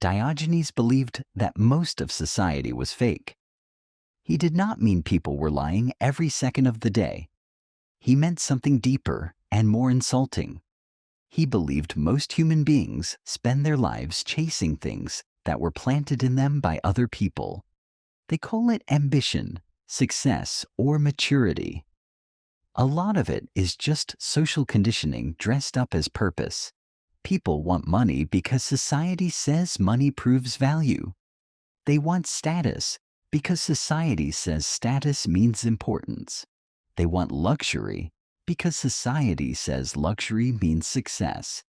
Diogenes believed that most of society was fake. He did not mean people were lying every second of the day. He meant something deeper and more insulting. He believed most human beings spend their lives chasing things that were planted in them by other people. They call it ambition, success, or maturity. A lot of it is just social conditioning dressed up as purpose. People want money because society says money proves value. They want status because society says status means importance. They want luxury because society says luxury means success.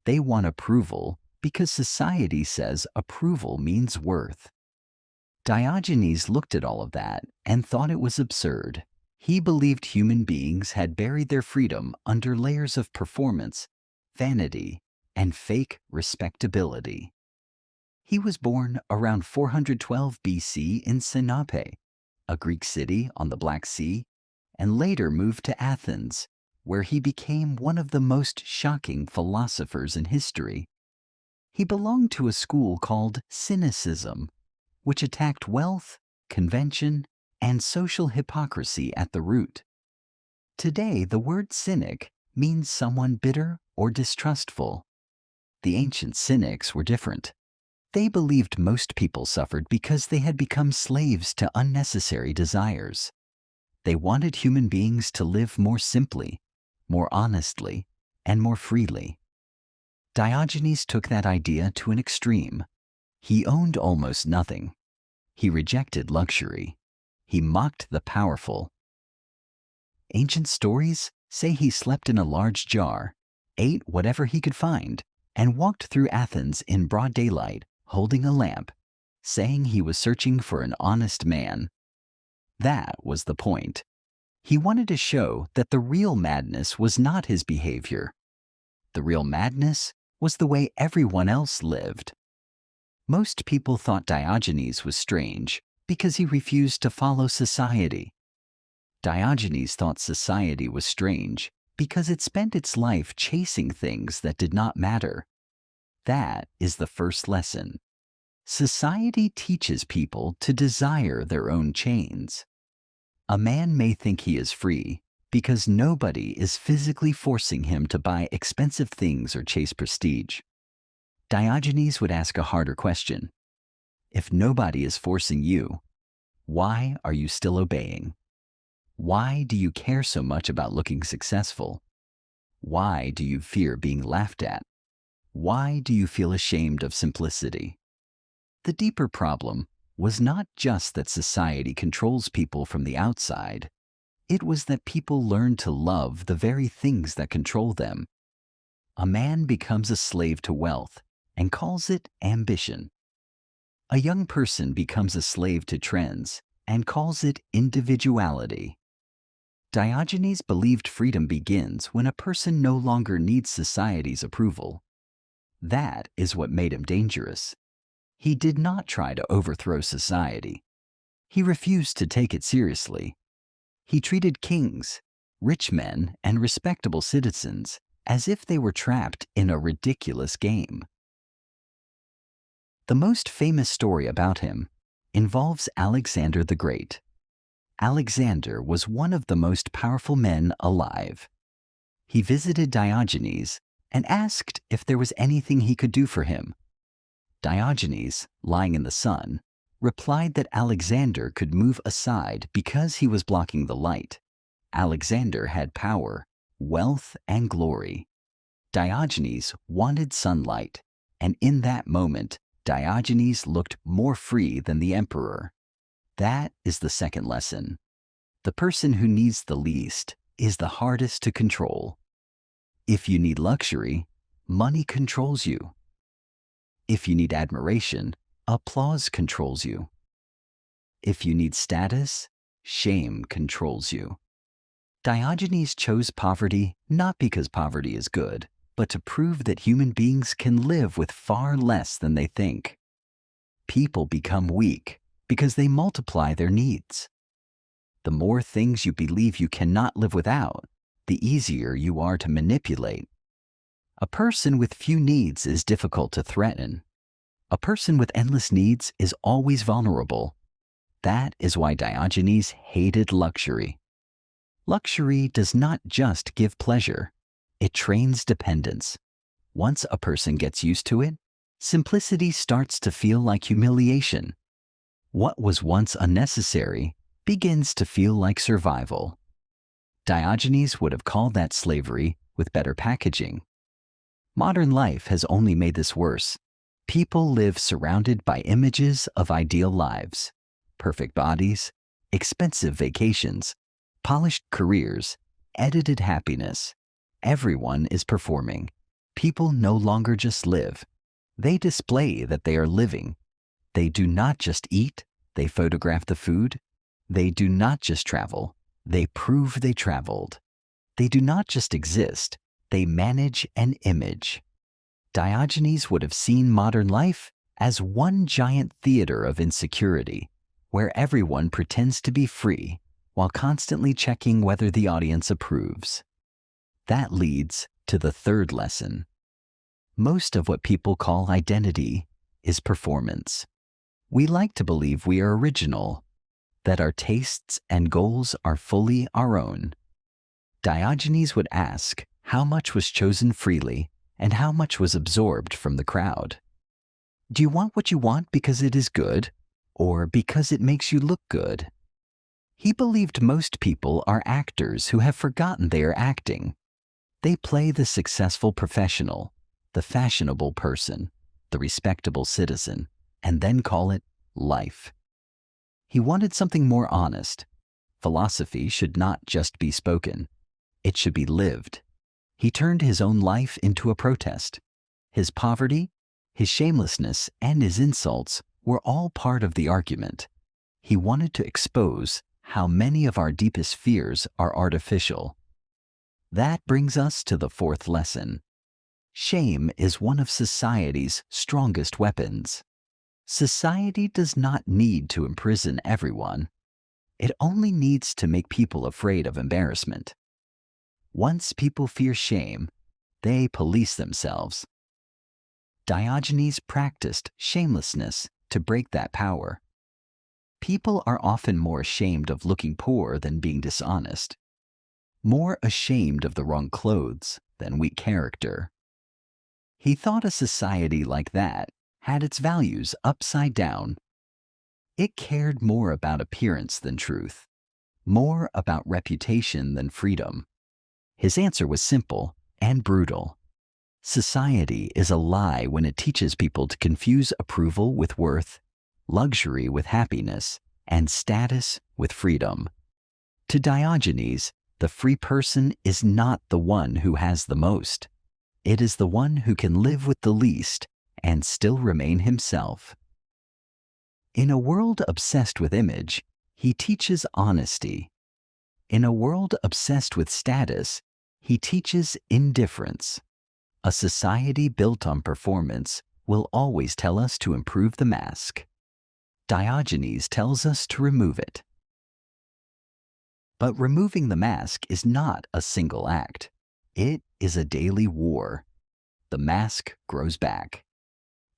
They want approval because society says approval means worth. Diogenes looked at all of that and thought it was absurd. He believed human beings had buried their freedom under layers of performance, vanity, and fake respectability. He was born around 412 BC in Sinope, a Greek city on the Black Sea, and later moved to Athens, where he became one of the most shocking philosophers in history. He belonged to a school called Cynicism, which attacked wealth, convention, and social hypocrisy at the root. Today, the word cynic means someone bitter or distrustful. The ancient cynics were different. They believed most people suffered because they had become slaves to unnecessary desires. They wanted human beings to live more simply, more honestly, and more freely. Diogenes took that idea to an extreme. He owned almost nothing. He rejected luxury. He mocked the powerful. Ancient stories say he slept in a large jar, ate whatever he could find, and walked through Athens in broad daylight, holding a lamp, saying he was searching for an honest man. That was the point. He wanted to show that the real madness was not his behavior. The real madness was the way everyone else lived. Most people thought Diogenes was strange because he refused to follow society. Diogenes thought society was strange because it spent its life chasing things that did not matter. That is the first lesson. Society teaches people to desire their own chains. A man may think he is free because nobody is physically forcing him to buy expensive things or chase prestige. Diogenes would ask a harder question. If nobody is forcing you, why are you still obeying? Why do you care so much about looking successful? Why do you fear being laughed at? Why do you feel ashamed of simplicity? The deeper problem was not just that society controls people from the outside. It was that people learn to love the very things that control them. A man becomes a slave to wealth and calls it ambition. A young person becomes a slave to trends and calls it individuality. Diogenes believed freedom begins when a person no longer needs society's approval. That is what made him dangerous. He did not try to overthrow society. He refused to take it seriously. He treated kings, rich men, and respectable citizens as if they were trapped in a ridiculous game. The most famous story about him involves Alexander the Great. Alexander was one of the most powerful men alive. He visited Diogenes and asked if there was anything he could do for him. Diogenes, lying in the sun, replied that Alexander could move aside because he was blocking the light. Alexander had power, wealth, and glory. Diogenes wanted sunlight, and in that moment, Diogenes looked more free than the emperor. That is the second lesson. The person who needs the least is the hardest to control. If you need luxury, money controls you. If you need admiration, applause controls you. If you need status, shame controls you. Diogenes chose poverty not because poverty is good, but to prove that human beings can live with far less than they think. People become weak because they multiply their needs. The more things you believe you cannot live without, the easier you are to manipulate. A person with few needs is difficult to threaten. A person with endless needs is always vulnerable. That is why Diogenes hated luxury. Luxury does not just give pleasure, it trains dependence. Once a person gets used to it, simplicity starts to feel like humiliation. What was once unnecessary begins to feel like survival. Diogenes would have called that slavery with better packaging. Modern life has only made this worse. People live surrounded by images of ideal lives, perfect bodies, expensive vacations, polished careers, edited happiness. Everyone is performing. People no longer just live. They display that they are living. They do not just eat, they photograph the food. They do not just travel, they prove they traveled. They do not just exist, they manage an image. Diogenes would have seen modern life as one giant theater of insecurity, where everyone pretends to be free while constantly checking whether the audience approves. That leads to the third lesson. Most of what people call identity is performance. We like to believe we are original, that our tastes and goals are fully our own. Diogenes would ask how much was chosen freely and how much was absorbed from the crowd. Do you want what you want because it is good, or because it makes you look good? He believed most people are actors who have forgotten they are acting. They play the successful professional, the fashionable person, the respectable citizen, and then call it life. He wanted something more honest. Philosophy should not just be spoken. It should be lived. He turned his own life into a protest. His poverty, his shamelessness, and his insults were all part of the argument. He wanted to expose how many of our deepest fears are artificial. That brings us to the fourth lesson. Shame is one of society's strongest weapons. Society does not need to imprison everyone. It only needs to make people afraid of embarrassment. Once people fear shame, they police themselves. Diogenes practiced shamelessness to break that power. People are often more ashamed of looking poor than being dishonest, more ashamed of the wrong clothes than weak character. He thought a society like that had its values upside down. It cared more about appearance than truth, more about reputation than freedom. His answer was simple and brutal. Society is a lie when it teaches people to confuse approval with worth, luxury with happiness, and status with freedom. To Diogenes, the free person is not the one who has the most. It is the one who can live with the least and still remain himself. In a world obsessed with image, he teaches honesty. In a world obsessed with status, he teaches indifference. A society built on performance will always tell us to improve the mask. Diogenes tells us to remove it. But removing the mask is not a single act. It is a daily war. The mask grows back.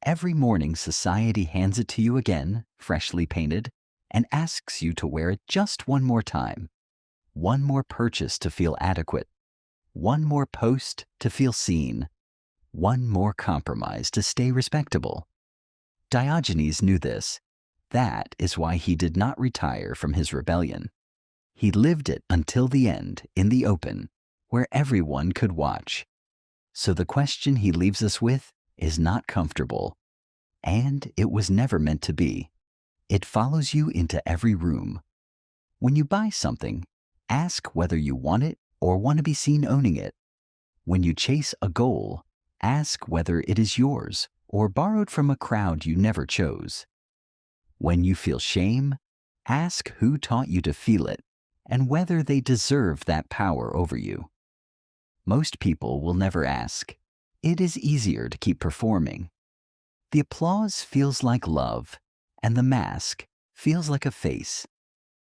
Every morning, society hands it to you again, freshly painted, and asks you to wear it just one more time. One more purchase to feel adequate. One more post to feel seen. One more compromise to stay respectable. Diogenes knew this. That is why he did not retire from his rebellion. He lived it until the end, in the open, where everyone could watch. So the question he leaves us with is not comfortable, and it was never meant to be. It follows you into every room. When you buy something, ask whether you want it or want to be seen owning it. When you chase a goal, ask whether it is yours or borrowed from a crowd you never chose. When you feel shame, ask who taught you to feel it and whether they deserve that power over you. Most people will never ask. It is easier to keep performing. The applause feels like love, and the mask feels like a face.